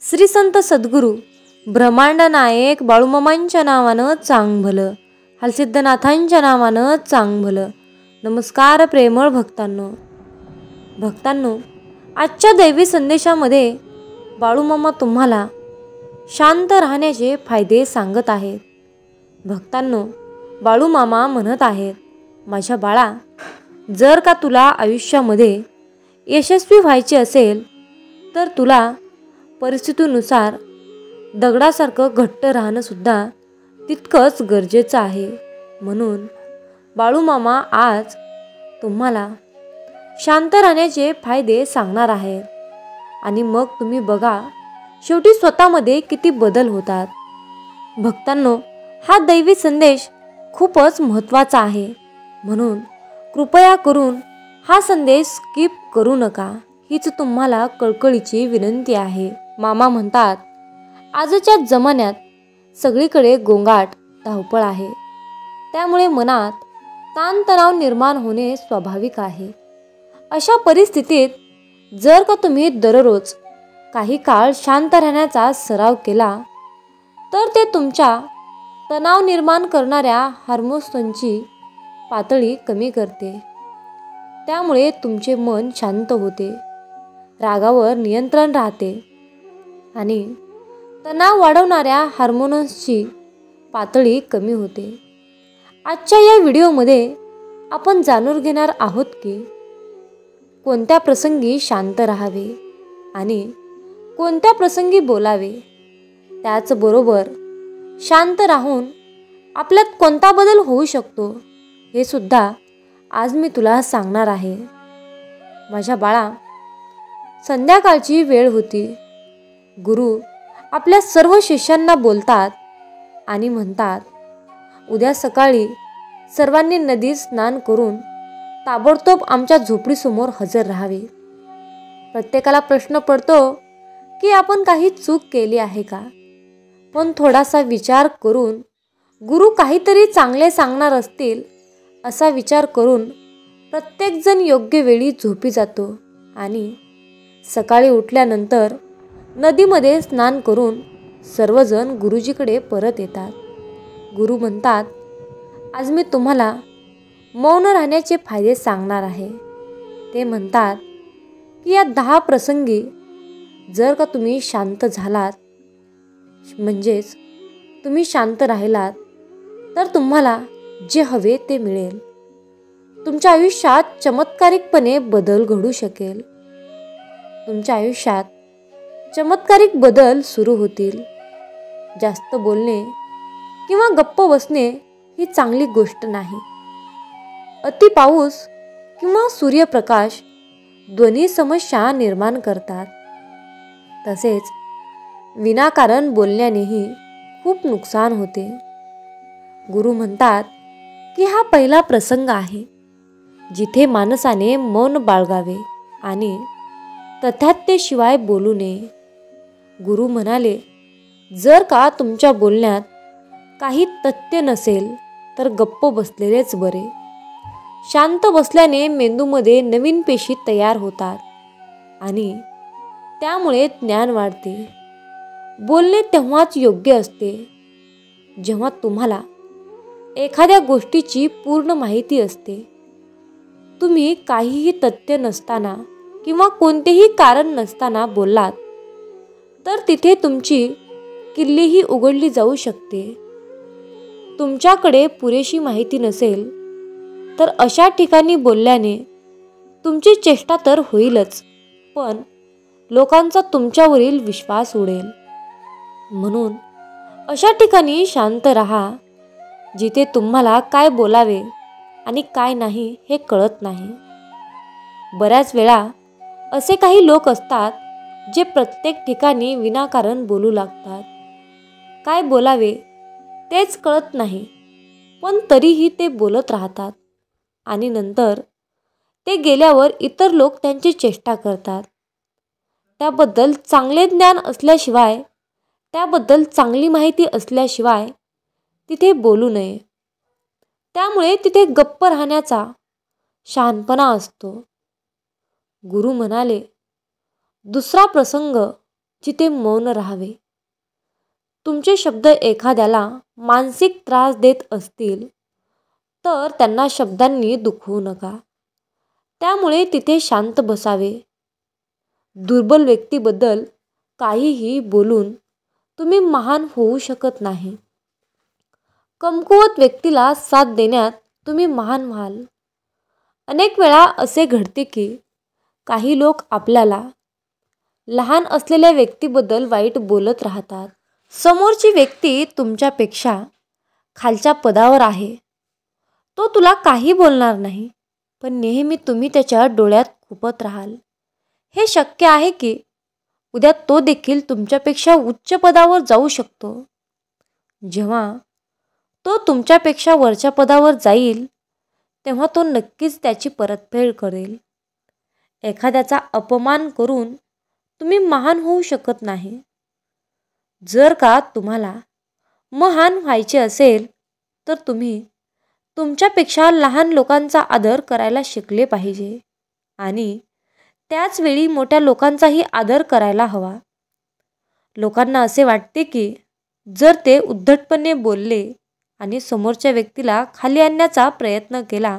श्री संत सद्गुरू ब्रह्मांड नायक बाळूमामांच्या नावानं चांग भलं, हलसिद्धनाथांच्या नावानं चांग भलं. नमस्कार प्रेमळ भक्तांनो, आजच्या दैवी संदेशामध्ये बाळूमामा तुम्हाला शांत राहण्याचे फायदे सांगत आहेत. भक्तांनो, बाळूमामा म्हणत आहेत, माझ्या बाळा, जर का तुला आयुष्यामध्ये यशस्वी व्हायचे असेल तर तुला परिस्थितीनुसार दगडासारखं घट्ट राहणं सुद्धा तितकंच गरजेचं आहे. म्हणून बाळूमामा आज तुम्हाला शांत राहण्याचे फायदे सांगणार आहेत. आणि मग तुम्ही बघा शेवटी स्वतःमध्ये किती बदल होतात. भक्तांनो, हा दैवी संदेश खूपच महत्त्वाचा आहे. म्हणून कृपया करून हा संदेश स्किप करू नका, हीच तुम्हाला कळकळीची विनंती आहे. मामा म्हणतात, आजच्या जमान्यात सगळीकडे गोंगाट धावपळ आहे. त्यामुळे मनात ताणतणाव निर्माण होणे स्वाभाविक आहे. अशा परिस्थितीत जर का तुम्ही दररोज काही काळ शांत राहण्याचा सराव केला तर ते तुमच्या तणाव निर्माण करणाऱ्या हार्मोन्सची पातळी कमी करते. त्यामुळे तुमचे मन शांत होते, रागावर नियंत्रण राहते आणि तणाव वाढवणाऱ्या हार्मोन्सची पातळी कमी होते. आजच्या या व्हिडिओमध्ये आपण जाणून घेणार आहोत की कोणत्या प्रसंगी शांत राहावे आणि कोणत्या प्रसंगी बोलावे. त्याचबरोबर शांत राहून आपल्यात कोणता बदल होऊ शकतो हे सुद्धा आज मी तुला सांगणार आहे. माझ्या बाळा, संध्याकाळची वेळ होती. गुरु आपल्या सर्व शिष्यांना बोलतात आणि म्हणतात, उद्या सकाळी सर्वांनी नदीत स्नान करून ताबडतोब आमच्या झोपडीसमोर हजर राहावे. प्रत्येकाला प्रश्न पडतो की आपण काही चूक केली आहे का? पण थोडासा विचार करून गुरु काहीतरी चांगले सांगणार असतील असा विचार करून प्रत्येकजण योग्य वेळी झोपी जातो आणि सकाळी उठल्यानंतर नदीमध्ये स्नान करून सर्वजण गुरुजीकडे परत येतात. गुरु म्हणतात, आज मी तुम्हाला मौन राहण्याचे फायदे सांगणार आहे. ते म्हणतात की या 10 प्रसंगी जर का तुम्ही शांत झालात, म्हणजेच तुम्ही शांत राहिलात, तर तुम्हाला जे हवे ते मिळेल. तुमच्या आयुष्यात चमत्कारिकपणे बदल घडू शकेल. तुमच्या आयुष्यात चमत्कारिक बदल सुरू होतील. जास्त बोलणे किंवा गप्प बसणे ही चांगली गोष्ट नाही. अति पाऊस किंवा सूर्यप्रकाश ध्वनी समस्या निर्माण करतात. तसेच विनाकारण बोलण्यानेही खूप नुकसान होते. गुरु म्हणतात की हा पहिला प्रसंग आहे जिथे माणसाने मौन बाळगावे आणि तथ्यात्तेशिवाय बोलू नये. गुरु म्हणाले, जर का तुमच्या बोलण्यात काही तथ्य नसेल तर गप्प बसलेलेच बरे. शांत बसल्याने मेंदूमध्ये नवीन पेशी तयार होतात आणि त्यामुळे ज्ञान वाढते. बोलणे तेव्हाच योग्य असते जेव्हा तुम्हाला एखाद्या गोष्टीची पूर्ण माहिती असते. तुम्ही काहीही तथ्य नसताना किंवा कोणतेही कारण नसताना बोललात तर तिथे तुमची किल्लीही उघडली जाऊ शकते. तुमच्याकडे पुरेशी माहिती नसेल तर अशा ठिकाणी बोलल्याने तुमची चेष्टा तर होईलच, पण लोकांचा तुमच्यावरील विश्वास उडेल. म्हणून अशा ठिकाणी शांत राहा जिथे तुम्हाला काय बोलावे आणि काय नाही हे कळत नाही. बऱ्याच वेळा असे काही लोक असतात जे प्रत्येक ठिकाणी विनाकारण बोलू लागतात. काय बोलावे तेच कळत नाही, पण तरीही ते बोलत राहतात आणि नंतर ते गेल्यावर इतर लोक त्यांची चेष्टा करतात. त्याबद्दल चांगले ज्ञान असल्याशिवाय, त्याबद्दल चांगली माहिती असल्याशिवाय तिथे बोलू नये. त्यामुळे तिथे गप्प राहण्याचा शहाणपणा असतो. गुरु म्हणाले, दुसरा प्रसंग जिथे मौन राहावे. तुमचे शब्द एखाद्याला मानसिक त्रास देत असतील तर त्यांना शब्दांनी दुखवू नका. त्यामुळे तिथे शांत बसावे. दुर्बल व्यक्तीबद्दल काहीही बोलून तुम्ही महान होऊ शकत नाही. कमकुवत व्यक्तीला साथ देण्यात तुम्ही महान व्हाल. अनेक वेळा असे घडते की काही लोक आपल्याला लहान असलेल्या व्यक्तीबद्दल वाईट बोलत राहतात. समोरची व्यक्ती तुमच्यापेक्षा खालच्या पदावर आहे. तो तुला काही बोलणार नाही, पण नेहमी तुम्ही त्याच्या डोळ्यात खुपत राहाल. हे शक्य आहे की उद्या तो देखील तुमच्यापेक्षा उच्च पदावर जाऊ शकतो. जेव्हा तो तुमच्यापेक्षा वरच्या पदावर जाईल तेव्हा तो नक्कीच त्याची परतफेड करेल. एखाद्याचा अपमान करून तुम्ही महान होऊ शकत नाही. जर का तुम्हाला महान व्हायचे असेल तर तुम्ही तुमच्यापेक्षा लहान लोकांचा आदर करायला शिकले पाहिजे आणि त्याच वेळी मोठ्या लोकांचाही आदर करायला हवा. लोकांना असे वाटते की जर ते उद्धटपणे बोलले आणि समोरच्या व्यक्तीला खाली आणण्याचा प्रयत्न केला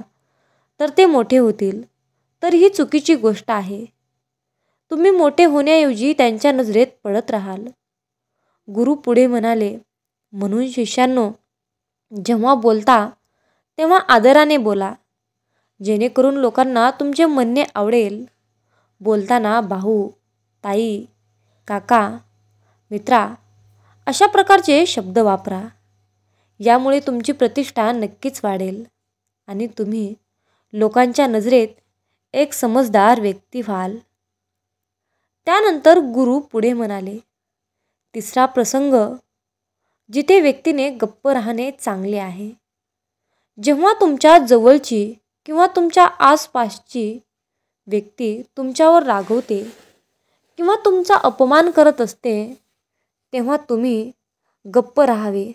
तर ते मोठे होतील. तर ही चुकीची गोष्ट आहे. तुम्ही मोठे होण्याऐवजी त्यांच्या नजरेत पडत राहाल. गुरु पुढे म्हणाले, म्हणून शिष्यांनो, जेव्हा बोलता तेव्हा आदराने बोला, जेणेकरून लोकांना तुमचे म्हणणे आवडेल. बोलताना भाऊ, ताई, काका, मित्रा अशा प्रकारचे शब्द वापरा. यामुळे तुमची प्रतिष्ठा नक्कीच वाढेल आणि तुम्ही लोकांच्या नजरेत एक समजदार व्यक्ती व्हाल. त्यानंतर गुरु पुढे म्हणाले, तिसरा प्रसंग जिथे व्यक्तीने गप्प राहणे चांगले आहे. जेव्हा तुमच्या जवळची किंवा तुमच्या आसपासची व्यक्ती तुमच्यावर रागवते किंवा तुमचा अपमान करत असते तेव्हा तुम्ही गप्प राहावे,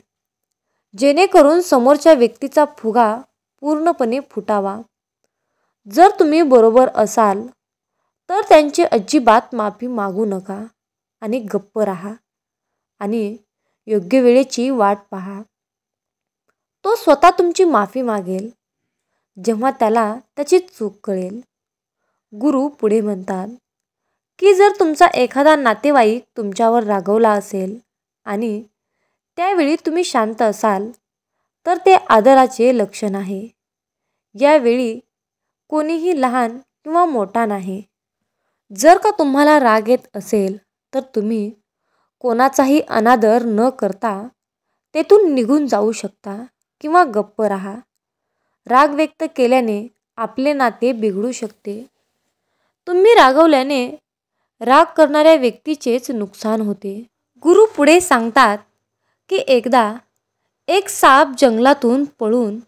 जेणेकरून समोरच्या व्यक्तीचा फुगा पूर्णपणे फुटावा. जर तुम्ही बरोबर असाल तर त्यांची अजिबात माफी मागू नका आणि गप्प राहा आणि योग्य वेळेची वाट पहा. तो स्वतः तुमची माफी मागेल जेव्हा त्याला त्याची चूक कळेल. गुरु पुढे म्हणतात की जर तुमचा एखादा नातेवाईक तुमच्यावर रागवला असेल आणि त्यावेळी तुम्ही शांत असाल तर ते आदराचे लक्षण आहे. यावेळी कोणीही लहान किंवा मोठा नाही. जर का तुम्हाला राग येत असेल तर तुम्ही कोणाचाही अनादर न करता तेथून निघून जाऊ शकता किंवा गप्प राहा. राग व्यक्त केल्याने आपले नाते बिघडू शकते. तुम्ही रागवल्याने राग करणाऱ्या व्यक्तीचेच नुकसान होते. गुरु पुढे सांगतात की एकदा एक साप जंगलातून पळून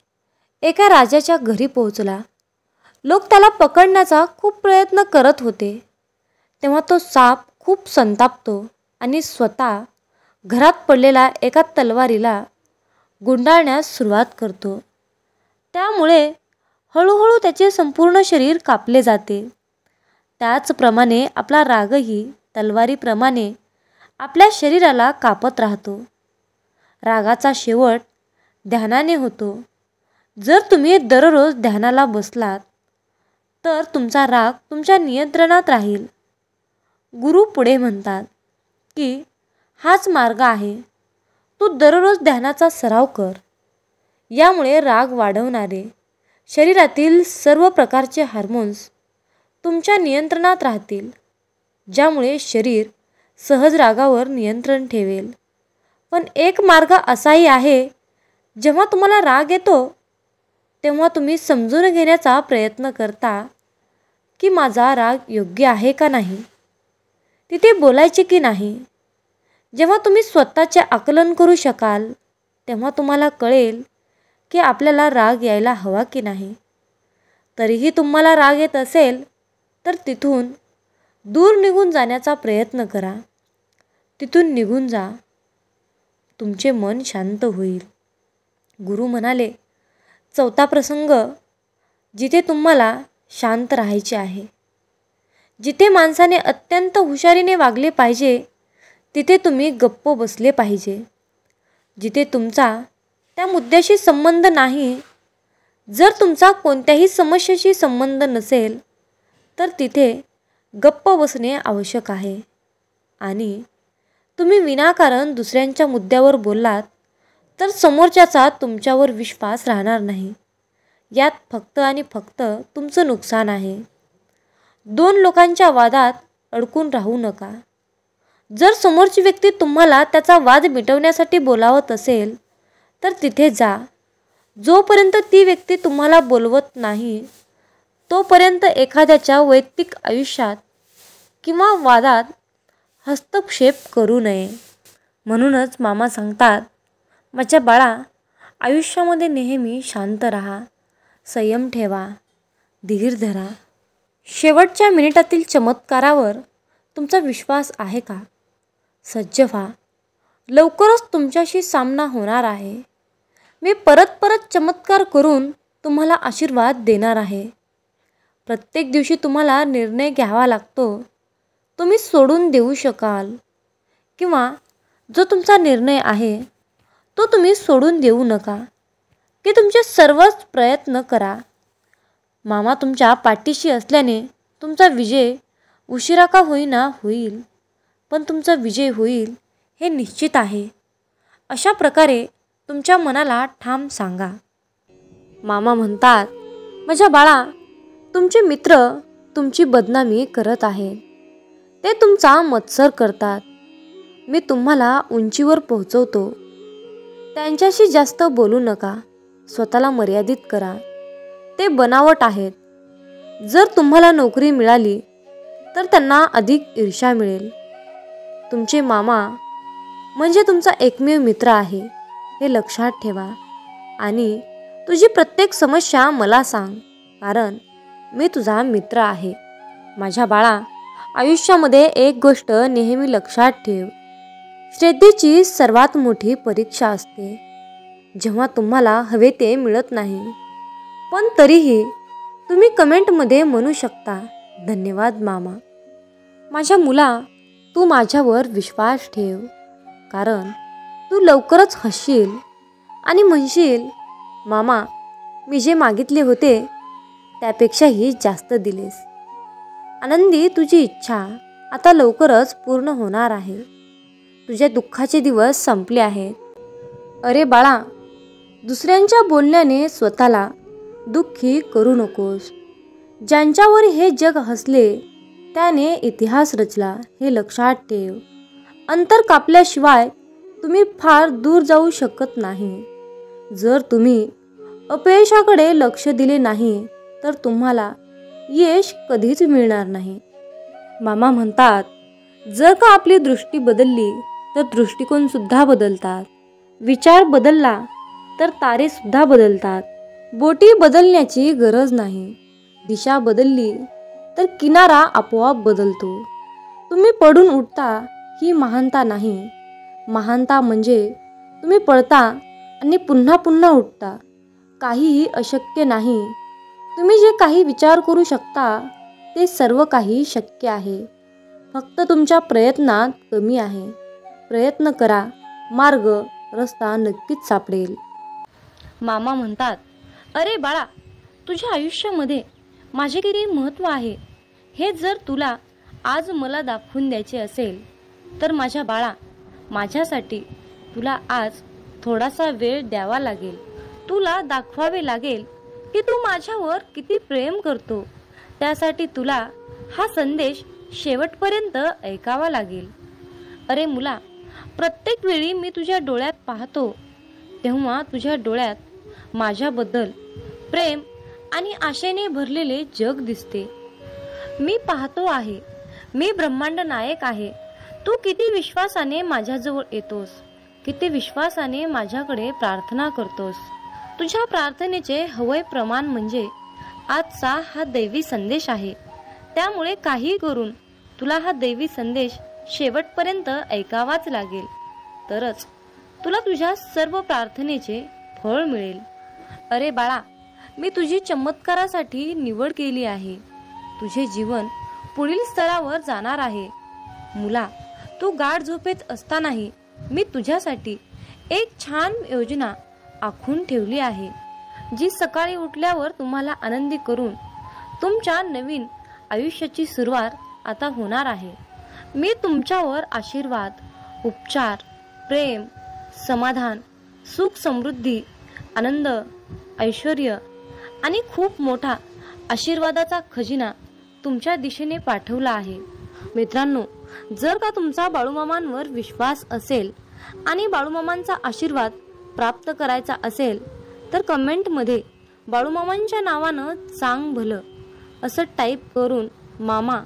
एका राजाच्या घरी पोहोचला. लोक त्याला पकडण्याचा खूप प्रयत्न करत होते. तेव्हा तो साप खूप संतापतो आणि स्वतः घरात पडलेला एका तलवारीला गुंडाळण्यास सुरुवात करतो. त्यामुळे हळूहळू त्याचे संपूर्ण शरीर कापले जाते. त्याचप्रमाणे आपला रागही तलवारीप्रमाणे आपल्या शरीराला कापत राहतो. रागाचा शेवट ध्यानाने होतो. जर तुम्ही दररोज ध्यानाला बसलात तर तुमचा राग तुमच्या नियंत्रणात राहील. गुरु पुढे म्हणतात की हाच मार्ग आहे. तू दररोज ध्यानाचा सराव कर. यामुळे राग वाढवणारे शरीरातील सर्व प्रकारचे हार्मोन्स तुमच्या नियंत्रणात राहतील, ज्यामुळे शरीर सहज रागावर नियंत्रण ठेवेल. पण एक मार्ग असाही आहे, जेव्हा तुम्हाला राग येतो तेव्हा तुम्ही समजून घेण्याचा प्रयत्न करता की माझा राग योग्य आहे का नाही, तिथे बोलायचे की नाही. जेव्हा तुम्ही स्वतःचे आकलन करू शकाल तेव्हा तुम्हाला कळेल की आपल्याला राग यायला हवा की नाही. तरीही तुम्हाला राग येत असेल तर तिथून दूर निघून जाण्याचा प्रयत्न करा. तिथून निघून जा. तुमचे मन शांत होईल. गुरु म्हणाले, चौथा प्रसंग जिथे तुम्हाला शांत राहायचे आहे. जिथे माणसाने अत्यंत हुशारीने वागले पाहिजे तिथे तुम्ही गप्प बसले पाहिजे. जिथे तुमचा त्या मुद्द्याशी संबंध नाही, जर तुमचा कोणत्याही समस्येशी संबंध नसेल, तर तिथे गप्प बसणे आवश्यक आहे. आणि तुम्ही विनाकारण दुसऱ्यांच्या मुद्द्यावर बोललात तर समोरच्याचा तुमच्यावर विश्वास राहणार नाही. यात फक्त आणि फक्त तुमचं नुकसान आहे. दोन लोकांच्या वादात अडकून राहू नका. जर समोरची व्यक्ती तुम्हाला त्याचा वाद मिटवण्यासाठी बोलावत असेल तर तिथे जा. जोपर्यंत ती व्यक्ती तुम्हाला बोलवत नाही तोपर्यंत एखाद्याच्या वैयक्तिक आयुष्यात किंवा वादात हस्तक्षेप करू नये. म्हणूनच मामा सांगतात, माझ्या बाळा, आयुष्यामध्ये नेहमी शांत राहा, संयम ठेवा, धीर धरा. शेवटच्या मिनिटातील चमत्कारावर तुमचा विश्वास आहे का? सज्ज व्हा. लवकरच तुमच्याशी सामना होणार आहे. मी परत परत चमत्कार करून तुम्हाला आशीर्वाद देणार आहे. प्रत्येक दिवशी तुम्हाला निर्णय घ्यावा लागतो. तुम्ही सोडून देऊ शकाल किंवा जो तुमचा निर्णय आहे तो तुम्ही सोडून देऊ नका, की तुमचे सर्वच प्रयत्न करा. मामा तुमच्या पाठीशी असल्याने तुमचा विजय उशिरा का होईना होईल, पण तुमचा विजय होईल हे निश्चित आहे. अशा प्रकारे तुमच्या मनाला ठाम सांगा. मामा म्हणतात, माझ्या बाळा, तुमचे मित्र तुमची बदनामी करत आहेत. ते तुमचा मत्सर करतात. मी तुम्हाला उंचीवर पोहोचवतो. त्यांच्याशी जास्त बोलू नका. स्वतःला मर्यादित करा. ते बनावट आहेत. जर तुम्हाला नोकरी मिळाली तर त्यांना अधिक ईर्ष्या मिळेल. तुमचे मामा म्हणजे तुमचा एकमेव मित्र आहे, हे लक्षात ठेवा. आणि तुझी प्रत्येक समस्या मला सांग, कारण मी तुझा मित्र आहे. माझ्या बाळा, आयुष्यामध्ये एक गोष्ट नेहमी लक्षात ठेव. श्रद्धेची सर्वात मोठी परीक्षा असते. जेव्हा तुम्हाला हवे ते मिळत नाही, पण तरीही तुम्ही कमेंटमध्ये म्हणू शकता, धन्यवाद मामा. माझ्या मुला, तू माझ्यावर विश्वास ठेव, कारण तू लवकरच हसशील आणि म्हणशील, मामा, मी जे मागितले होते त्यापेक्षाही जास्त दिलेस. आनंदी, तुझी इच्छा आता लवकरच पूर्ण होणार आहे. तुझ्या दुःखाचे दिवस संपले आहेत. अरे बाळा, दुसऱ्यांच्या बोलण्याने स्वतःला दुःखी करू नकोस. ज्यांच्यावर हे जग हसले त्याने इतिहास रचला, हे लक्षात ठेव. अंतर कापल्याशिवाय तुम्ही फार दूर जाऊ शकत नाही. जर तुम्ही अपयशाकडे लक्ष दिले नाही तर तुम्हाला यश कधीच मिळणार नाही. मामा म्हणतात, जर का आपली दृष्टी बदलली तर दृष्टिकोन सुद्धा बदलतात. विचार बदलला तर तारे सुद्धा बदलतात. बोटी बदलण्याची गरज नाही. दिशा बदलली तर किनारा आपोआप बदलतो. तुम्ही पडून उठता ही महानता नाही. महानता म्हणजे तुम्ही पडता आणि पुन्हा पुन्हा उठता. काहीही अशक्य नाही. तुम्ही जे काही विचार करू शकता ते सर्व काही शक्य आहे. फक्त तुमच्या प्रयत्नात कमी आहे. प्रयत्न करा, मार्ग, रस्ता नक्कीच सापडेल. मामा म्हणतात, अरे बाळा, तुझ्या आयुष्यामध्ये माझे किती महत्त्व आहे हे जर तुला आज मला दाखवून द्यायचे असेल तर माझ्या बाळा, माझ्यासाठी तुला आज थोडासा वेळ द्यावा लागेल. तुला दाखवावे लागेल की तू माझ्यावर किती प्रेम करतो. त्यासाठी तुला हा संदेश शेवटपर्यंत ऐकावा लागेल. अरे मुला, प्रत्येक वेळी मी तुझ्या डोळ्यात पाहतो तेव्हा तुझ्या डोळ्यात माझ्याबद्दल प्रेम आणि आशेने भरलेले जग दिसते. मी पाहतो आहे, मी ब्रह्मांड नायक आहे. तू किती विश्वासाने माझ्याजवळ येतोस, किती विश्वासाने माझ्याकडे प्रार्थना करतोस. तुझ्या प्रार्थनेचे हवय प्रमाण म्हणजे आजचा हा दैवी संदेश आहे. त्यामुळे काही करून तुला हा दैवी संदेश शेवटपर्यंत ऐकावाच लागेल. तरच तुला तुझ्या सर्व प्रार्थनेचे फळ मिळेल. अरे बाळा, मी तुझी चमत्कारासाठी निवड केली आहे. तुझे जीवन पुढील स्तरावर जाणार आहे. मुला, तू गाढ झोपेत असतानाही मी तुझ्यासाठी एक छान योजना आखून ठेवली आहे, जी सकाळी उठल्यावर तुम्हाला आनंदी करून तुमच्या नवीन आयुष्याची सुरुवात आता होणार आहे. मी तुमच्यावर आशीर्वाद, उपचार, प्रेम, समाधान, सुख, समृद्धी, आनंद, ऐश्वर्य आणि खूप मोठा आशीर्वादाचा खजिना तुमच्या दिशेने पाठवला आहे. मित्रांनो, जर का तुमचा बाळूमामांवर विश्वास असेल आणि बाळूमामांचा आशीर्वाद प्राप्त करायचा असेल तर कमेंटमध्ये बाळूमामांच्या नावानं सांग भलं असं टाईप करून मामा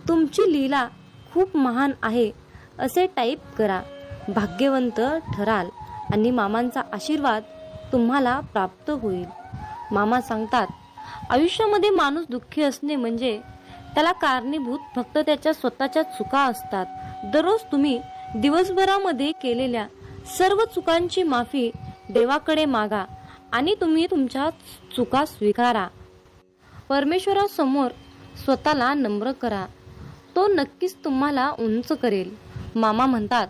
तुमची लीला खूप महान आहे असे टाईप करा. भाग्यवंत ठराल आणि मामांचा आशीर्वाद तुम्हाला प्राप्त होईल. मामा सांगतात, आयुष्यामध्ये माणूस दुःखी असणे म्हणजे त्याला कारणीभूत फक्त त्याच्या स्वतःच्या चुका असतात. दररोज तुम्ही दिवसभरामध्ये केलेल्या सर्व चुकांची माफी देवाकडे मागा आणि तुम्ही तुमच्या चुका स्वीकारा. परमेश्वरासमोर स्वतःला नम्र करा, तो नक्कीच तुम्हाला उंच करेल. मामा म्हणतात,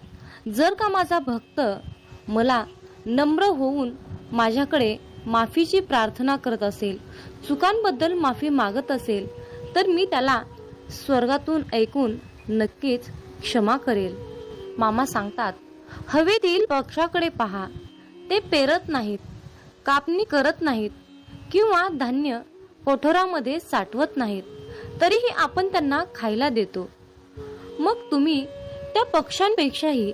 जर का माझा भक्त मला नम्र होऊन माझ्याकडे माफीची प्रार्थना करत असेल, चुकांबद्दल माफी मागत असेल, तर मी त्याला स्वर्गातून ऐकून नक्कीच क्षमा करेल. मामा सांगतात, हवेतील पक्षाकडे पहा, ते पेरत नाहीत, कापणी करत नाहीत किंवा धान्य कोठोरामध्ये साठवत नाहीत, तरीही आपण त्यांना खायला देतो. मग तुम्ही त्या पक्ष्यांपेक्षाही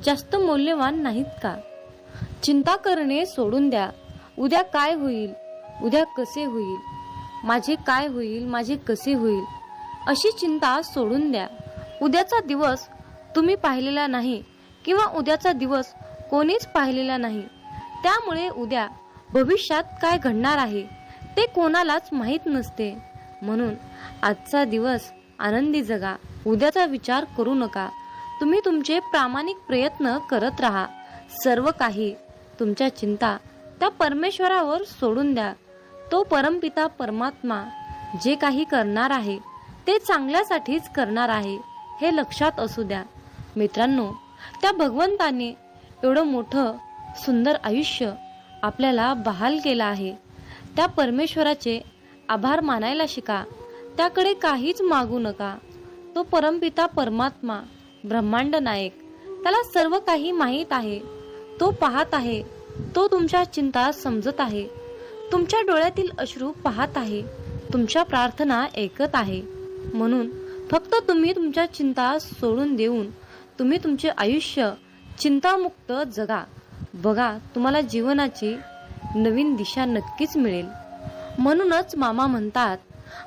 जास्त मौल्यवान नाहीत का? चिंता करणे सोडून द्या. उद्या काय होईल, उद्या कसे होईल, माझे काय होईल, माझे कसे होईल, अशी चिंता सोडून द्या. उद्याचा दिवस तुम्ही पाहिलेला नाही किंवा उद्याचा दिवस कोणीच पाहिलेला नाही. त्यामुळे उद्या भविष्यात काय घडणार आहे ते कोणालाच माहीत नसते. म्हणून आजचा दिवस आनंदी जगा. उद्याचा विचार करू नका. तुम्ही तुमचे प्रामाणिक प्रयत्न करत राहा. सर्व काही तुमच्या चिंता त्या परमेश्वरावर सोडून द्या. तो परमपिता परमात्मा जे काही करणार आहे ते चांगल्यासाठीच करणार आहे हे लक्षात असू द्या. मित्रांनो, त्या भगवंताने एवढं मोठं सुंदर आयुष्य आपल्याला बहाल केलं आहे. त्या परमेश्वराचे आभार मानायला शिका. त्याकडे काहीच मागू नका. तो परमपिता परमात्मा ब्रह्मांड नायक, त्याला सर्व काही माहीत आहे. तो पाहत आहे. तो तुमच्या चिंता समजत आहे. तुमच्या डोळ्यातील अश्रू पाहत आहे. तुमच्या प्रार्थना ऐकत आहे. म्हणून फक्त तुम्ही तुमच्या चिंता सोडून देऊन तुम्ही तुमचे आयुष्य चिंतामुक्त जगा. बघा, तुम्हाला जीवनाची नवीन दिशा नक्कीच मिळेल. म्हणूनच मामा म्हणतात,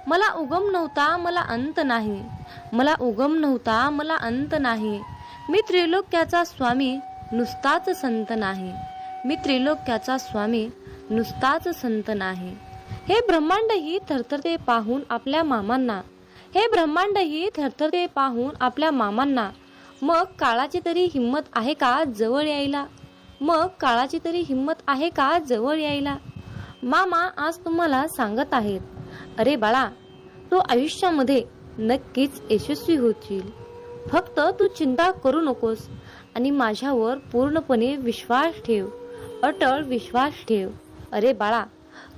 मला उगम नव्हता, मला अंत नाही. मला उगम नव्हता, मला अंत नाही. मी त्रिलोक्याचा स्वामी, नुसताच संत नाही. मी त्रिलोक्याचा स्वामी, नुसताच संत नाही. हे ब्रह्मांडही थरथरते पाहून आपल्या मामांना. हे ब्रह्मांडही थरथरते पाहून आपल्या मामांना. मग काळाची तरी हिंमत आहे का जवळ यायला? मग काळाची तरी हिंमत आहे का जवळ यायला? मामा आज तुम्हाला सांगत आहेत, अरे बाळा, तू आयुष्यामध्ये नक्कीच यशस्वी होशील. फक्त तू चिंता करू नकोस आणि माझ्यावर पूर्णपणे विश्वास ठेव, अटळ विश्वास ठेव. अरे बाळा,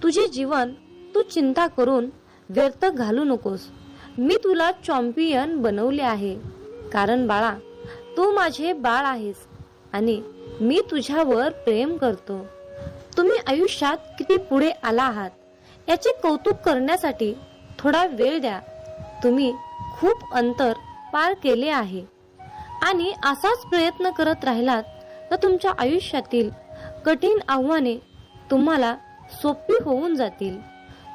तुझे जीवन तू चिंता करून व्यर्थ घालू नकोस. मी तुला चॅम्पियन बनवले आहे. कारण बाळा, तू माझे बाळ आहेस आणि मी तुझ्यावर प्रेम करतो. तुम्ही आयुष्यात किती पुढे आला आहात याचे कौतुक करण्यासाठी थोडा वेळ द्या. तुम्ही खूप अंतर पार केले आहे आणि असाच प्रयत्न करत राहिलात तर तुमच्या आयुष्यातील कठीण आव्हाने तुम्हाला सोपी होऊन जातील.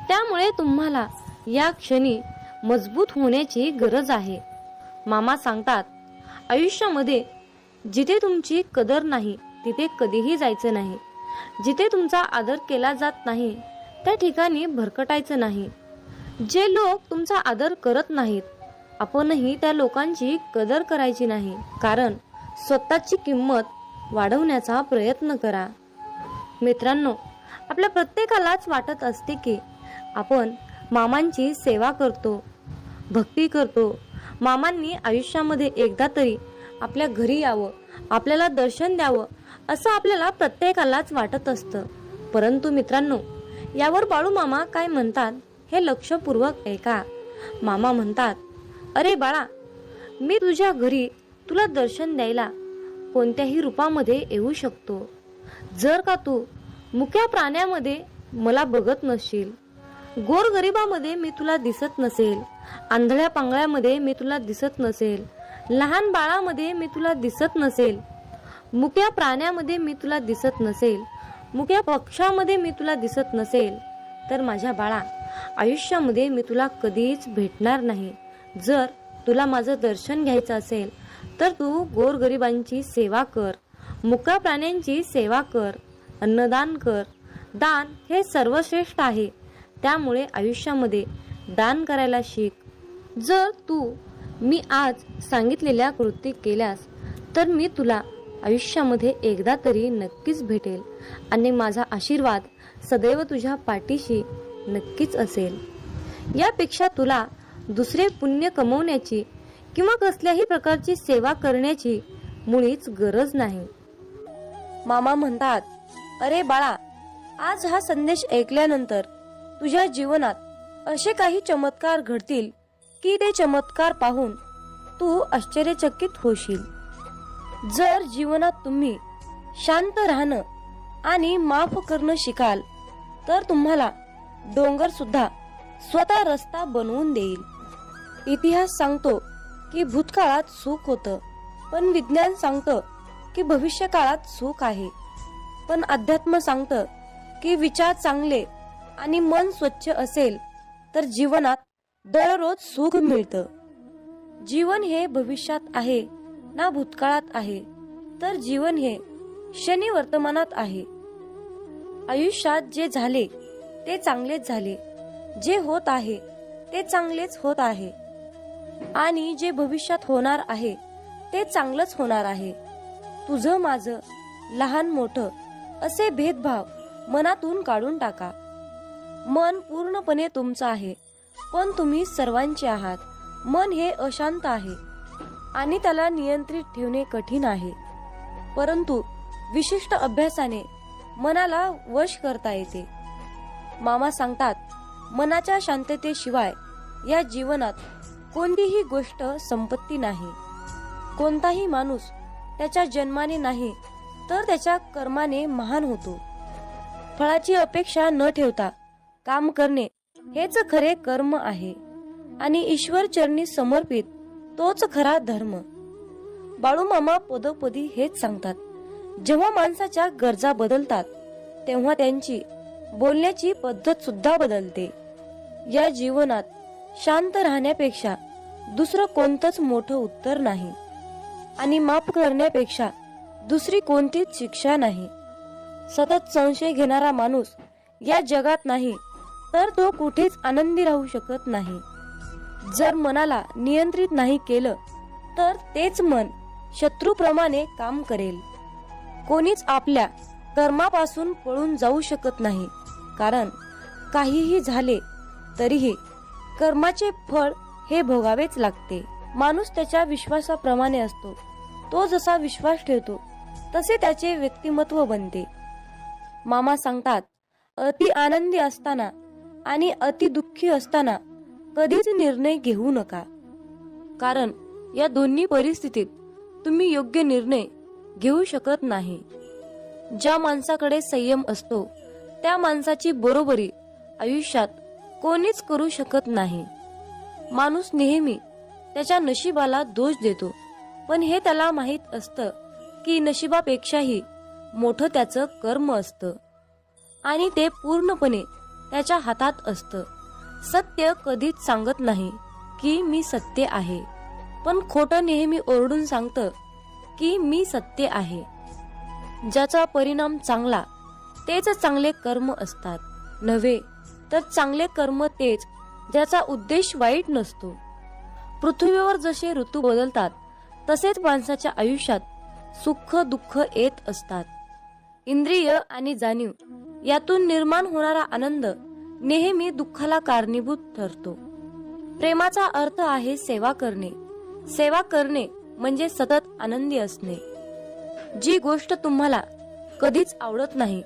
त्यामुळे तुम्हाला या क्षणी मजबूत होण्याची गरज आहे. मामा सांगतात, आयुष्यामध्ये जिथे तुमची कदर नाही तिथे कधीही जायचं नाही. जिथे तुमचा आदर केला जात नाही त्या ठिकाणी भरकटायचं नाही. जे लोक तुमचा आदर करत नाहीत, आपणही त्या लोकांची कदर करायची नाही. कारण स्वतःची किंमत वाढवण्याचा प्रयत्न करा. मित्रांनो, आपल्या प्रत्येकालाच वाटत असते की आपण मामांची सेवा करतो, भक्ती करतो. मामांनी आयुष्यामध्ये एकदा तरी आपल्या घरी यावं, आपल्याला दर्शन द्यावं असं आपल्याला प्रत्येकालाच वाटत असतं. परंतु मित्रांनो, यावर बाळू मामा काय म्हणतात हे लक्षपूर्वक ऐका. मामा म्हणतात, अरे बाळा, मी तुझ्या घरी तुला दर्शन द्यायला कोणत्याही रूपामध्ये येऊ शकतो. जर का तू मुक्या प्राण्यामध्ये मला बघत नसशील, गोरगरिबामध्ये मी तुला दिसत नसेल, आंधळ्या पांगळ्यामध्ये मी तुला दिसत नसेल, लहान बाळामध्ये मी तुला दिसत नसेल, मुक्या प्राण्यामध्ये मी तुला दिसत नसेल, मुक्या पक्षामध्ये मी तुला दिसत नसेल, तर माझ्या बाळा, आयुष्यामध्ये मी तुला कधीच भेटणार नाही. जर तुला माझं दर्शन घ्यायचं असेल तर तू गोरगरिबांची सेवा कर, मुक्या प्राण्यांची सेवा कर, अन्नदान कर. दान हे सर्वश्रेष्ठ आहे. त्यामुळे आयुष्यामध्ये दान करायला शिक. जर तू मी आज सांगितलेल्या कृती केल्यास तर मी तुला आयुष्यामध्ये एकदा तरी नक्कीच भेटेल आणि माझा आशीर्वाद सदैव तुझ्या पाठीशी नक्कीच असेल. यापेक्षा तुला दुसरे पुण्य कमवण्याची किंवा कसल्याही प्रकारची सेवा करण्याची मुळीच गरज नाही. मामा म्हणतात, अरे बाळा, आज हा संदेश ऐकल्यानंतर तुझ्या जीवनात असे काही चमत्कार घडतील की ते चमत्कार पाहून तू आश्चर्यचकित होशील. जर जीवनात तुम्ही शांत राहणं आणि माफ करणं शिकाल तर तुम्हाला डोंगर सुद्धा स्वतः रस्ता बनवून देईल. इतिहास सांगतो की भूतकाळात सुख होतं, पण विज्ञान सांगतं की भविष्य काळात सुख आहे. पण अध्यात्म सांगतं की विचार चांगले आणि मन स्वच्छ असेल तर जीवनात दररोज सुख मिळतं. जीवन हे भविष्यात आहे ना भूतकाळात आहे, तर जीवन हे क्षणी वर्तमानात आहे. आयुष्यात जे झाले ते चांगलेच झाले, जे होत आहे ते चांगलेच होत आहे आणि जे भविष्यात होणार आहे ते चांगलंच होणार आहे. तुझं माझं, लहान मोठं असे भेदभाव मनातून काढून टाका. मन पूर्णपणे तुमचं आहे, पण तुम्ही सर्वांचे आहात. मन हे अशांत आहे आणि त्याला नियंत्रित ठेवणे कठीण आहे, परंतु विशिष्ट अभ्यासाने मनाला वश करता येते. मामा सांगतात, मनाच्या शांततेशिवाय या जीवनात कोणतीही गोष्ट संपत्ती नाही. कोणताही माणूस त्याच्या जन्माने नाही तर त्याच्या कर्माने महान होतो. फळाची अपेक्षा न ठेवता काम करणे हेच खरे कर्म आहे आणि ईश्वर चरणी समर्पित तोच खरा धर्म. बाळूमामा पदोपदी हेच सांगतात. जेव्हा माणसाच्या गरजा बदलतात तेव्हा त्यांची बोलण्याची पद्धत सुद्धा बदलते. या जीवनात शांत राहण्यापेक्षा दुसरं कोणतंच मोठं उत्तर नाही आणि माफ करण्यापेक्षा दुसरी कोणतीच शिक्षा नाही. सतत संशय घेणारा माणूस या जगात नाही तर तो कुठेच आनंदी राहू शकत नाही. जर मनाला नियंत्रित नाही केलं तर तेच मन शत्रूप्रमाणे काम करेल. कोणीच आपल्या कर्मापासून पळून जाऊ शकत नाही, कारण काहीही झाले तरीही कर्माचे फळ हे भोगावेच लागते. माणूस त्याच्या विश्वासाप्रमाणे असतो. तो जसा विश्वास ठेवतो तसे त्याचे व्यक्तिमत्व बनते. मामा सांगतात, अति आनंदी असताना आणि अति दुःखी असताना कधीच निर्णय घेऊ नका, कारण या दोन्ही परिस्थितीत तुम्ही योग्य निर्णय घेऊ शकत नाही. ज्या माणसाकडे संयम असतो त्या माणसाची बरोबरी आयुष्यात कोणीच करू शकत नाही. माणूस नेहमी त्याच्या नशिबाला दोष देतो, पण हे त्याला माहित असतं की नशिबापेक्षाही मोठं त्याचं कर्म असतं आणि ते पूर्णपणे त्याच्या हातात असतं. सत्य कधीच सांगत नाही की मी सत्य आहे, पण खोटं नेहमी ओरडून सांगतं की मी सत्य आहे. ज्याचा परिणाम चांगला तेच चांगले कर्म असतात, नव्हे तर चांगले कर्म तेच ज्याचा उद्देश वाईट नसतो. पृथ्वीवर जसे ऋतू बदलतात तसेच माणसाच्या आयुष्यात सुख दुःख येत असतात. इंद्रिय आणि जाणीव यातून निर्माण होणारा आनंद नेहमी दुःखाला कारणीभूत ठरतो. प्रेमाचा अर्थ आहे सेवा करणे. सेवा करणे म्हणजे सतत आनंदी असणे. जी गोष्ट तुम्हाला कधीच आवडत नाही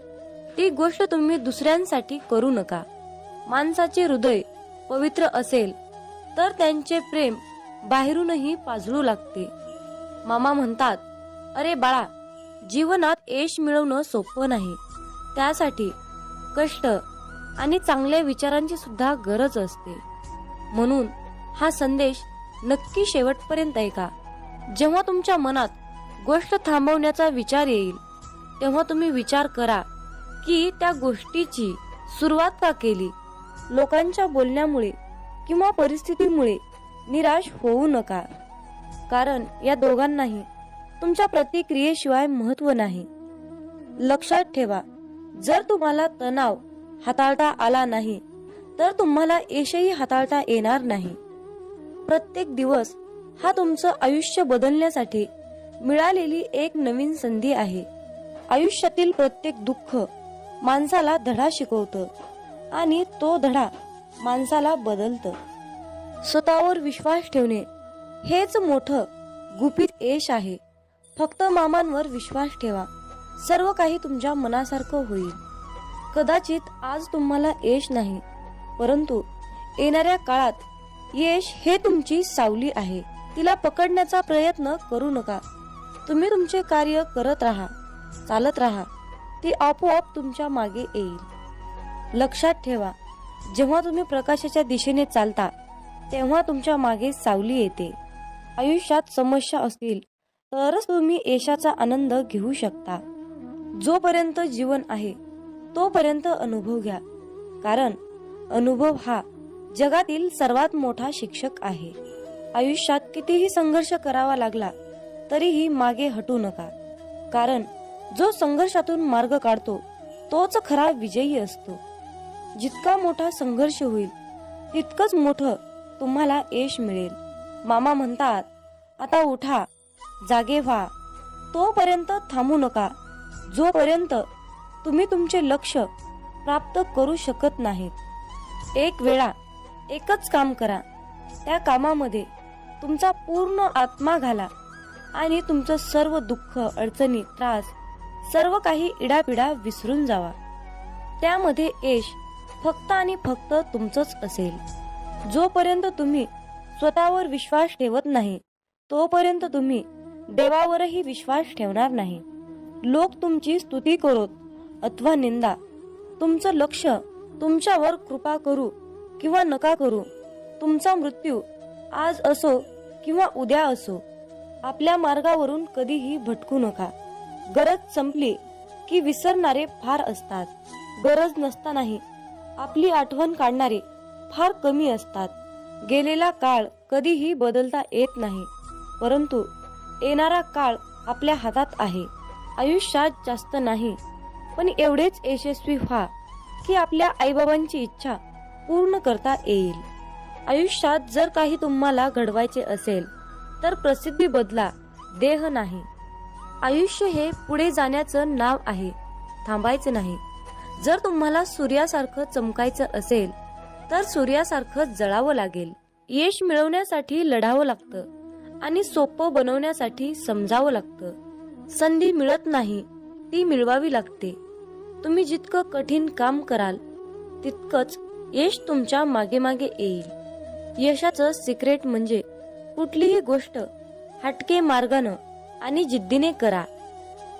ती गोष्ट तुम्ही दुसऱ्यांसाठी करू नका. माणसाचे हृदय पवित्र असेल तर त्यांचे प्रेम बाहेरूनही पाजळू लागते. मामा म्हणतात, अरे बाळा, जीवनात यश मिळवणं सोपं नाही. त्यासाठी कष्ट आणि चांगल्या विचारांची सुद्धा गरज असते. म्हणून हा संदेश नक्की शेवटपर्यंत ऐका. जेव्हा तुमच्या मनात गोष्ट थांबवण्याचा विचार येईल तेव्हा तुम्ही विचार करा की त्या गोष्टीची सुरुवात का केली. लोकांच्या बोलण्यामुळे किंवा परिस्थितीमुळे निराश होऊ नका, कारण या दोघांनाही तुमच्या प्रतिक्रियेशिवाय महत्त्व नाही. लक्षात ठेवा, जर तुम्हाला तणाव हाताळता आला नाही तर तुम्हाला यशही हाताळता येणार नाही. प्रत्येक दिवस हा तुमचं आयुष्य बदलण्यासाठी मिळालेली एक नवीन संधी आहे. आयुष्यातील प्रत्येक दुःख माणसाला धडा शिकवतं आणि तो धडा माणसाला बदलतं. स्वतःवर विश्वास ठेवणे हेच मोठं गुपित यश आहे. फक्त मामांवर विश्वास ठेवा, सर्व काही तुमच्या मनासारखं होईल. कदाचित आज तुम्हाला यश नाही, परंतु येणाऱ्या काळात यश हे तुमची सावली आहे. तिला पकडण्याचा प्रयत्न करू नका. तुम्ही तुमचे कार्य करत राहा, चालत राहा, ती आपोआप तुमच्या मागे येईल. लक्षात ठेवा, जेव्हा तुम्ही प्रकाशाच्या दिशेने चालता तेव्हा तुमच्या मागे सावली येते. आयुष्यात समस्या असतील तरच तुम्ही यशाचा आनंद घेऊ शकता. जोपर्यंत जीवन आहे तोपर्यंत अनुभव घ्या, कारण अनुभव हा जगातील सर्वात मोठा शिक्षक आहे. आयुष्यात कितीही संघर्ष करावा लागला तरीही मागे हटू नका, कारण जो संघर्षातून मार्ग काढतो तोच खरा विजयी असतो. जितका मोठा संघर्ष होईल तितकंच मोठं तुम्हाला यश मिळेल. मामा म्हणतात, आता उठा, जागे व्हा. तोपर्यंत थांबू नका जोपर्यंत तुम्ही तुमचे लक्ष प्राप्त करू शकत नाहीत. एक वेळा एकच काम करा, त्या कामामध्ये तुमचा पूर्ण आत्मा घाला आणि तुमचं सर्व दुःख, अडचणी, त्रास, सर्व काही इडापिडा विसरून जावा. त्यामध्ये यश फक्त आणि फक्त तुमचंच असेल. जोपर्यंत तुम्ही स्वतःवर विश्वास ठेवत नाही तोपर्यंत तुम्ही देवावरही विश्वास ठेवणार नाही. लोक तुमची स्तुती करोत अथवा निंदा, तुमचं लक्ष तुमच्यावर कृपा करू किंवा नका करू, तुमचा मृत्यू आज असो किंवा उद्या असो, आपल्या मार्गावरून कधीही भटकू नका. गरज संपली की विसरणारे फार असतात, गरज नसतानाही आपली आठवण काढणारे फार कमी असतात. गेलेला काळ कधीही बदलता येत नाही, परंतु येणारा काळ आपल्या हातात आहे. आयुष्यात जास्त नाही, पण एवढेच यशस्वी व्हा की आपल्या आईबाबांची इच्छा पूर्ण करता येईल. आयुष्यात जर काही तुम्हाला घडवायचे असेल तर प्रसिद्धी बदला, देह नाही. आयुष्य हे पुढे जाण्याचं नाव आहे, थांबायचं नाही. जर तुम्हाला सूर्यासारखं चमकायचं असेल तर सूर्यासारखं जळावं लागेल. यश मिळवण्यासाठी लढावं लागतं आणि सोपं बनवण्यासाठी समजावं लागतं. संधी मिळत नाही, ती मिळवावी लागते. तुम्ही जितकं कठीण काम कराल तितकंच यश तुमच्या मागे मागे येईल. यशाचं सिक्रेट म्हणजे कुठलीही गोष्ट हटके मार्गानं आणि जिद्दीने करा.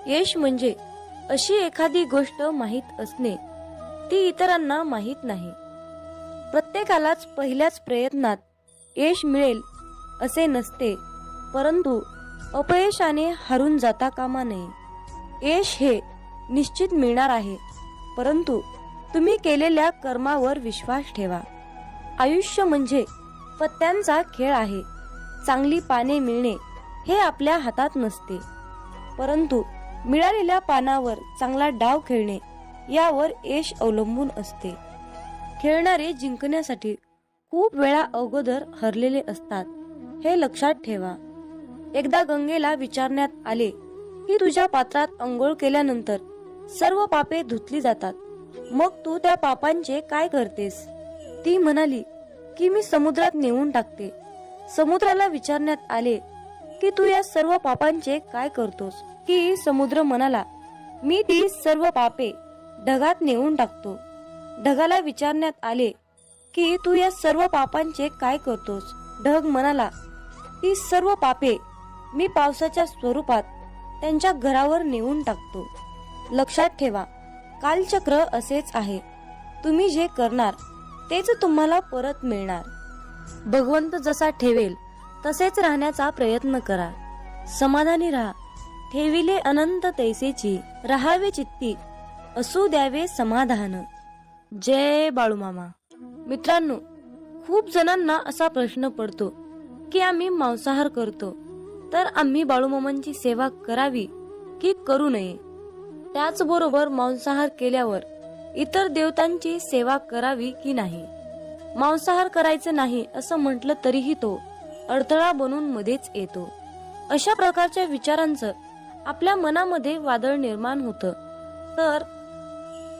यश म्हणजे अशी एखादी गोष्ट माहीत असणे, ती इतरांना माहीत नाही. प्रत्येकालाच पहिल्याच प्रयत्नात यश मिळेल असे नसते, परंतु अपयशाने हारून जाता कामा नये. यश हे निश्चित मिळणार आहे, परंतु तुम्ही केलेल्या कर्मावर विश्वास ठेवा. आयुष्य म्हणजे पत्त्यांचा खेळ आहे. चांगली पाने मिळणे हे आपल्या हातात नसते, परंतु मिळालेल्या पानावर चांगला डाव खेळणे यावर यश अवलंबून असते. खेळणारे जिंकण्यासाठी खूप वेळा अगोदर हरलेले असतात, हे लक्षात ठेवा. एकदा गंगेला विचारण्यात आले की तुझ्या पात्रात अंघोळ केल्यानंतर सर्व पापे धुतली जातात, मग तू त्या पापांचे काय करतेस? ती म्हणाली की मी समुद्रात नेऊन टाकते. समुद्राला विचारण्यात आले की तू या सर्व पापांचे काय करतोस? की समुद्र म्हणाला, मी ती सर्व पापे ढगात नेऊन टाकतो. ढगाला विचारण्यात आले की तू या सर्व पापांचे काय करतोस? ढग म्हणाला, ती सर्व पापे मी पावसाच्या स्वरूपात त्यांच्या घरावर नेऊन टाकतो. लक्षात ठेवा, कालचक्र असेच आहे. तुम्ही जे करणार तेच तुम्हाला परत मिळणार. भगवंत जसा ठेवेल तसेच राहण्याचा प्रयत्न करा. समाधानी राहा. ठेविले अनंत तैसेची, राहावे चित्ती, असू द्यावे समाधान. जय बाळूमामा. मित्रांनो, खूप जणांना असा प्रश्न पडतो की आम्ही मांसाहार करतो, तर आम्ही बाळूमामांची सेवा करावी की करू नये? त्याचबरोबर मांसाहार केल्यावर इतर देवतांची सेवा करावी की नाही? मांसाहार करायचं नाही असं म्हटलं तरीही तो अडथळा बनून मध्येच येतो. अशा प्रकारच्या विचारांचं आपल्या मनामध्ये वादळ निर्माण होतं. तर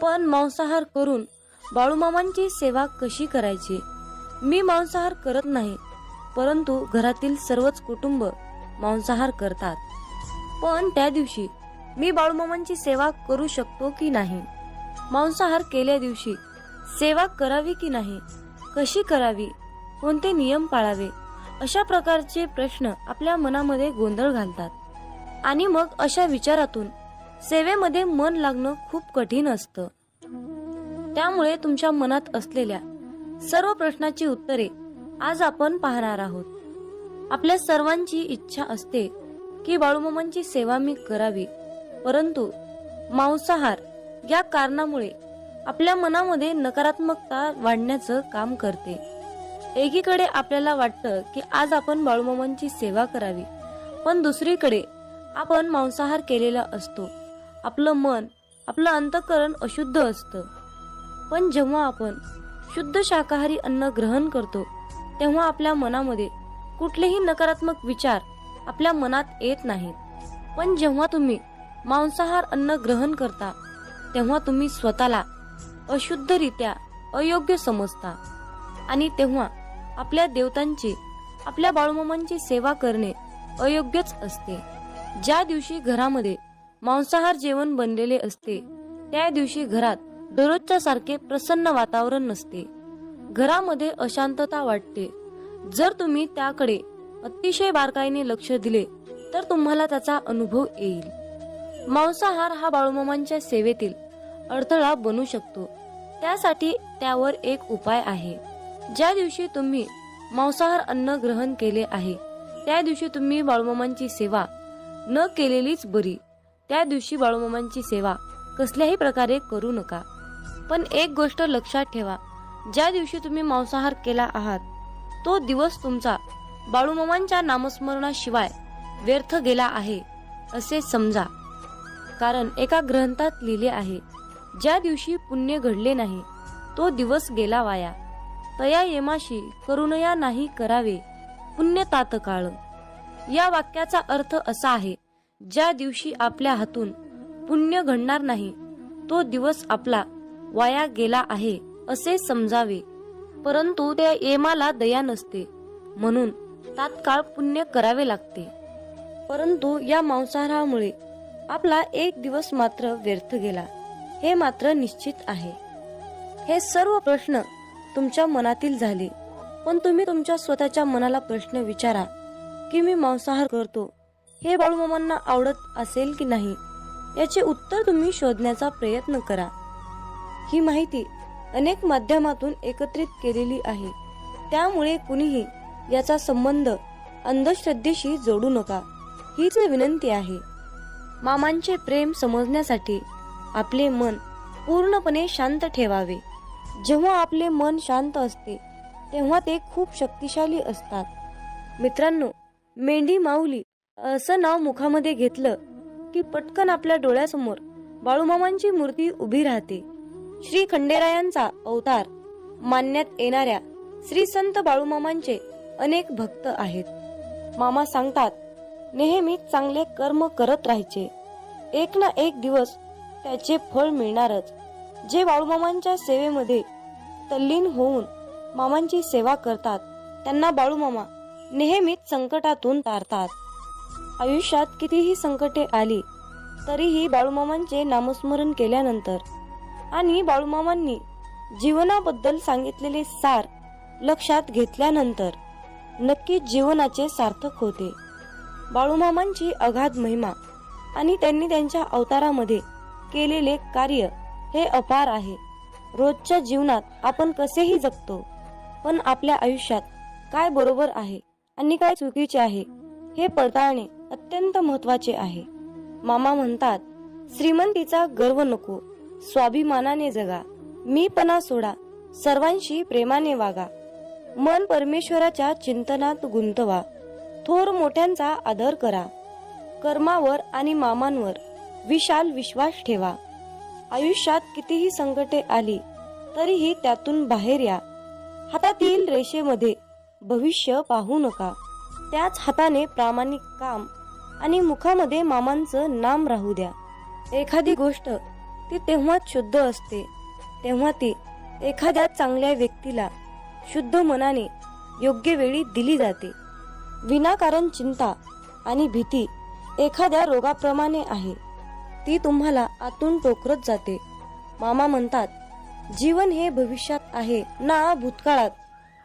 पण मांसाहार करून बाळूमामांची सेवा कशी करायची? मी मांसाहार करत नाही, परंतु घरातील सर्वच कुटुंब मांसाहार करतात. पण त्या दिवशी मी बाळूमामांची सेवा करू शकतो की नाही? मांसाहार केल्या दिवशी सेवा करावी की नाही? कशी करावी? कोणते नियम पाळावे? अशा प्रकारचे प्रश्न आपल्या मनामध्ये गोंधळ घालतात. आणि मग अशा विचारातून सेवेमध्ये मन लागणं खूप कठीण असतं. त्यामुळे तुमच्या मनात असलेल्या सर्व प्रश्नाची उत्तरे आज आपण पाहणार आहोत. आपल्या सर्वांची इच्छा असते की बाळूमामांची सेवा मी करावी, परंतु मांसाहार या कारणामुळे आपल्या मनामध्ये नकारात्मकता वाढण्याचं काम करते. एकीकडे आपल्याला वाटतं की आज आपण बाळूमामांची सेवा करावी, पण दुसरीकडे आपण मांसाहार केलेला असतो. आपलं मन, आपलं अंतःकरण अशुद्ध असतं. पण जेव्हा आपण शुद्ध शाकाहारी अन्न ग्रहण करतो, तेव्हा आपल्या मनामध्ये कुठलेही नकारात्मक विचार आपल्या मनात येत नाहीत. पण जेव्हा तुम्ही मांसाहार अन्न ग्रहण करता, तेव्हा तुम्ही स्वतःला अशुद्धरित्या अयोग्य समजता. आणि तेव्हा आपल्या देवतांची, आपल्या बाळूमामांची सेवा करणे अयोग्यच असते. ज्या दिवशी घरामध्ये मांसाहार जेवण बनलेले असते, त्या दिवशी घरात दररोजच्या सारखे प्रसन्न वातावरण नसते. घरामध्ये अशांतता वाटते. जर तुम्ही त्याकडे अतिशय बारकाईने लक्ष दिले तर तुम्हाला त्याचा अनुभव येईल. मांसाहार हा बाळूमामांच्या सेवेतील अडथळा बनू शकतो. त्यासाठी त्यावर एक उपाय आहे. ज्या दिवशी तुम्ही मांसाहार अन्न ग्रहण केले आहे, त्या दिवशी तुम्ही बाळूमामांची सेवा न केलेलीच बरी. त्या दिवशी बाळूमामांची सेवा कसल्याही प्रकारे करू नका. पण एक गोष्ट लक्षात ठेवा, ज्या दिवशी तुम्ही मांसाहार केला आहात, तो दिवस तुमचा बाळूमामांच्या नामस्मरणाशिवाय व्यर्थ गेला आहे असे समजा. कारण एका ग्रंथात लिहिले आहे, ज्या दिवशी पुण्य घडले नाही, तो दिवस गेला वाया. तया येमाशी करुणया नाही करावे पुण्य तात्काळ. या वाक्याचा अर्थ असा आहे, ज्या दिवशी आपल्या हातून पुण्य घडणार नाही, तो दिवस आपला वाया गेला आहे असे समजावे. परंतु त्या येमाला दया नसते, म्हणून तात्काळ पुण्य करावे लागते. परंतु या मांसाहारामुळे आपला एक दिवस मात्र व्यर्थ गेला, हे मात्र निश्चित आहे. हे सर्व प्रश्न तुमच्या मनातील झाले. पण तुम्ही तुमच्या स्वतःच्या मनाला प्रश्न विचारा की मी मांसाहार करतो, हे बाळूमामांना आवडत असेल की नाही, याचे उत्तर तुम्ही शोधण्याचा प्रयत्न करा. ही माहिती अनेक माध्यमातून एकत्रित केलेली आहे, त्यामुळे कुणीही याचा संबंध अंधश्रद्धेशी जोडू नका, हीच विनंती आहे. मामांचे प्रेम समजण्यासाठी आपले मन पूर्णपणे शांत ठेवावे. जेव्हा आपले मन शांत असते, तेव्हा ते खूप शक्तिशाली असतात. मित्रांनो, मेंढी माऊली असं नाव मुखामध्ये घेतलं की पटकन आपल्या डोळ्यासमोर बाळूमामांची मूर्ती उभी राहते. श्री खंडेरायांचा अवतार मानण्यात येणाऱ्या श्री संत बाळूमामांचे अनेक भक्त आहेत. मामा सांगतात, नेहमी चांगले कर्म करत राहायचे, एक ना एक दिवस त्याचे फळ मिळणारच. जे बाळूमामांच्या सेवेमध्ये तल्लीन होऊन मामांची सेवा करतात, त्यांना बाळूमामा नेहमीच संकटातून तारतात. आयुष्यात कितीही संकटे आली तरीही बाळूमामांचे नामस्मरण केल्यानंतर आणि बाळूमामांनी जीवनाबद्दल सांगितलेले सार लक्षात घेतल्यानंतर नक्कीच जीवनाचे सार्थक होते. बाळूमामांची अगाध महिमा आणि त्यांनी त्यांच्या अवतारामध्ये केलेले कार्य हे अपार आहे. रोजच्या जीवनात आपण कसेही जगतो, पण आपल्या आयुष्यात काय बरोबर आहे आणि काय चुकीचे आहे हे पडताळणे अत्यंत महत्त्वाचे आहे. मामा म्हणतात, श्रीमंतीचा गर्व नको, स्वाभिमानाने जगा, मीपणा सोडा, सर्वांशी प्रेमाने वागा, मन परमेश्वराच्या चिंतनात गुंतवा, थोर मोठ्यांचा आदर करा, कर्मावर आणि मामांवर विशाल विश्वास ठेवा. आयुष्यात कितीही संकटे आली तरीही त्यातून बाहेर या. हातातील रेषेमध्ये भविष्य पाहू नका, त्याच हाताने प्रामाणिक काम आणि मुखामध्ये मामांचं नाम राहू द्या. एखादी गोष्ट ती तेव्हाच शुद्ध असते तेव्हा ती एखाद्या चांगल्या व्यक्तीला शुद्ध मनाने योग्य वेळी दिली जाते. विनाकारण चिंता आणि भीती एखाद्या रोगाप्रमाणे आहे, ती तुम्हाला आतून टोकरत जाते. मामा म्हणतात, जीवन हे भविष्यात आहे ना भूतकाळात,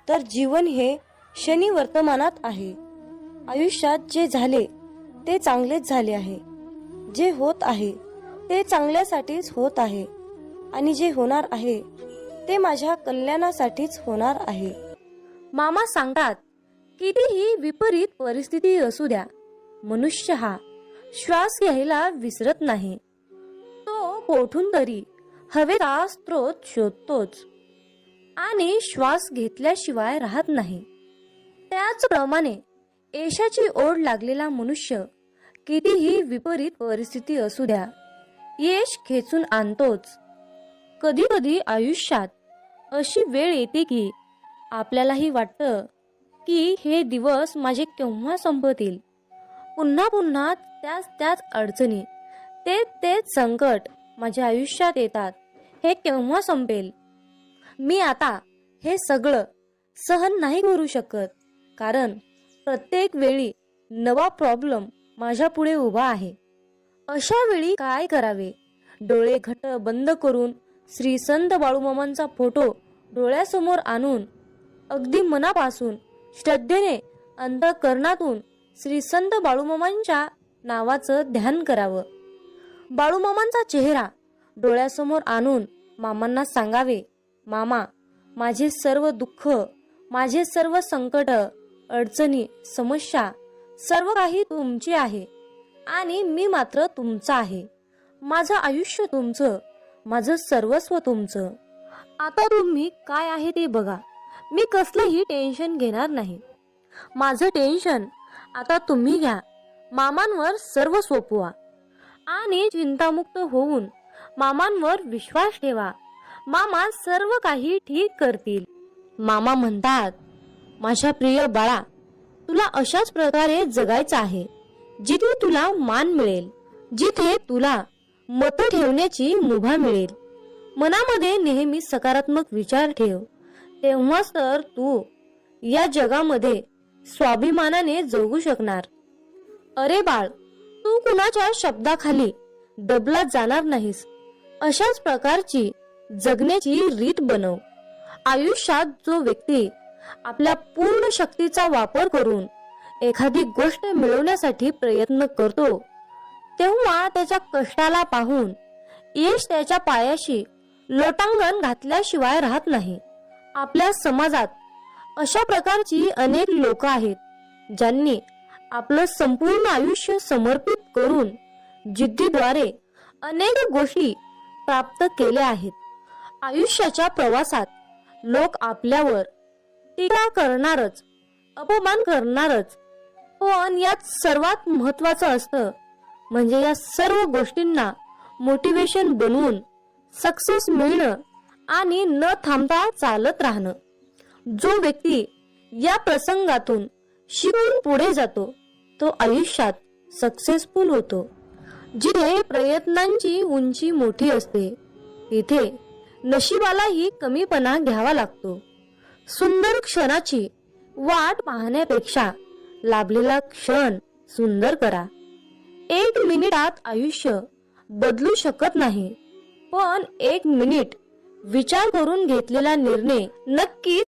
तर जीवन हे क्षणी वर्तमानात आहे. आयुष्यात जे झाले ते चांगलेच झाले आहे, जे होत आहे ते चांगल्यासाठीच होत आहे आणि जे होणार आहे ते माझ्या कल्याणासाठीच होणार आहे. मामा सांगतात, कितीही विपरीत परिस्थिती असू द्या, मनुष्य हा श्वास घ्यायला विसरत नाही. तो कोठून तरी हवेचा स्रोत शोधतोच आणि श्वास घेतल्याशिवाय राहत नाही. त्याचप्रमाणे यशाची ओढ लागलेला मनुष्य कितीही विपरीत परिस्थिती असू द्या, यश खेचून आणतोच. कधी कधी आयुष्यात अशी वेळ येते की आपल्यालाही वाटतं की हे दिवस माझे केव्हा संपतील. पुन्हा पुन्हा त्याच अडचणी, तेच संकट माझ्या आयुष्यात येतात. हे केव्हा संपेल? मी आता हे सगळं सहन नाही करू शकत, कारण प्रत्येक वेळी नवा प्रॉब्लेम माझ्या पुढे उभा आहे. अशा वेळी काय करावे? डोळे घट्ट बंद करून श्री संत बाळूमामांचा फोटो डोळ्यासमोर आणून अगदी मनापासून श्रद्धेने अंतःकरणातून श्री संत बाळूमामांच्या नावाचं ध्यान करावं. बाळूमामांचा चेहरा डोळ्यासमोर आणून मामांना सांगावे, मामा, माझे सर्व दुःख, माझे सर्व संकट, अडचणी, समस्या सर्व काही तुमचे आहे आणि मी मात्र तुमचा आहे. माझं आयुष्य तुमचं, माझं सर्वस्व तुमचं. आता तुम्ही काय आहे ते बघा. मी कसलंही टेन्शन घेणार नाही. माझं टेन्शन आता तुम्ही घ्या. मामांवर सर्व सोपवा आणि चिंतामुक्त होऊन मामांवर विश्वास ठेवा. मामा सर्व काही ठीक करतील. मामा म्हणतात, माझ्या प्रिय बाळा, तुला अशाच प्रकारे जगायचं आहे जिथे तुला मान मिळेल, जिथे तुला मत ठेवण्याची मुभा मिळेल. मनामध्ये नेहमी सकारात्मक विचार ठेव, तेव्हाच तर तू या जगामध्ये स्वाभिमानाने जगू शकणार. अरे बाळ, तू कुणाच्या शब्दाखाली दबला जाणार नाहीस. अशाच प्रकारची जगण्याची रीत बनव. आयुष्यात जो व्यक्ती आपल्या पूर्ण शक्तीचा वापर करून एखादी गोष्ट मिळवण्यासाठी प्रयत्न करतो, तेव्हा त्याच्या कष्टाला पाहून यश त्याच्या पायाशी लोटांगण घातल्याशिवाय राहत नाही. आपल्या समाजात अशा प्रकारची अनेक लोक आहेत, ज्यांनी आपलं संपूर्ण आयुष्य समर्पित करून जिद्दीद्वारे अनेक गोष्टी प्राप्त केल्या आहेत. आयुष्याच्या प्रवासात लोक आपल्यावर टीका करणारच, अपमान करणारच, पण यात सर्वात महत्वाचं असतं म्हणजे या सर्व गोष्टींना मोटिवेशन बनवून सक्सेस मिळणं आणि न थांबता चालत राहणं. जो व्यक्ती या प्रसंगातून शिकून पुढे जातो तो आयुष्यात सक्सेसफुल होतो. जिथे प्रयत्नांची उंची मोठी असते तिथे नशिबालाही कमीपणा घ्यावा लागतो. सुंदर क्षणाची वाट पाहण्यापेक्षा लाभलेला क्षण सुंदर करा. 1 मिनिटात आयुष्य बदलू शकत नाही, पण 1 मिनिट विचार करून घेतलेला निर्णय नक्कीच